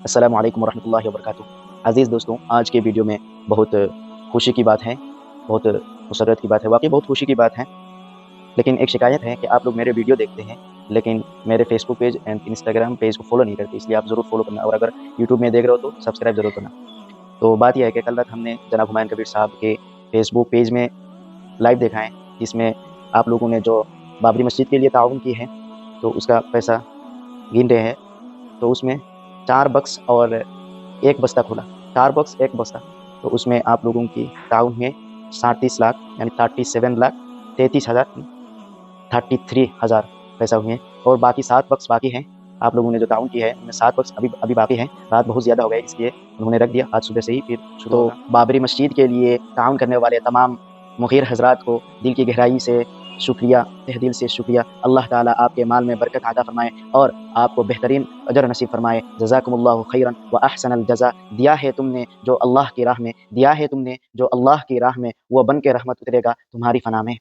अस्सलाम वालेकुम वरहमतुल्लाहि वबरकातुहू। अज़ीज़ दोस्तों, आज के वीडियो में बहुत खुशी की बात है, बहुत मुसर्रत की बात है, वाक़ई बहुत खुशी की बात है। लेकिन एक शिकायत है कि आप लोग मेरे वीडियो देखते हैं, लेकिन मेरे Facebook page and Instagram page को फ़ॉलो नहीं करते, इसलिए आप ज़रूर फ़ॉलो करना और अगर यूट्यूब में देख रहे हो तो सब्सक्राइब ज़रूर करना। तो बात ये है कि कल रात हमने जनाब हुमायूं कबीर साहब के फ़ेसबुक पेज में लाइव देखा है, जिसमें आप लोगों ने जो बाबरी मस्जिद के लिए ताउन की है, तो उसका पैसा गिन रहे हैं। तो उसमें 4 बक्स और 1 बस्ता खोला, 4 बक्स 1 बस्ता, तो उसमें आप लोगों की ताउन में 37 लाख यानी 37 लाख 33,000 पैसा हुए हैं और बाकी 7 बक्स बाकी हैं। आप लोगों ने जो ताउन की है उनमें 7 बक्स अभी अभी बाकी हैं। रात बहुत ज़्यादा हो गई इसलिए उन्होंने रख दिया, आज सुबह से ही फिर शुरू होगा। बाबरी मस्जिद के लिए ताउन करने वाले तमाम मुखिर हज़रात को दिल की गहराई से शुक्रिया, तहे दिल से शुक्रिया। अल्लाह ताला आपके माल में बरकत अता फ़रमाए और आपको बेहतरीन अजर नसीब फ़रमाए। जज़ाकुमुल्लाहु खैरन व अहसनल जज़ा। दिया है तुमने जो अल्लाह की राह में, दिया है तुमने जो अल्लाह की राह में, वो बन के रहमत उतरेगा तुम्हारी फ़ना में।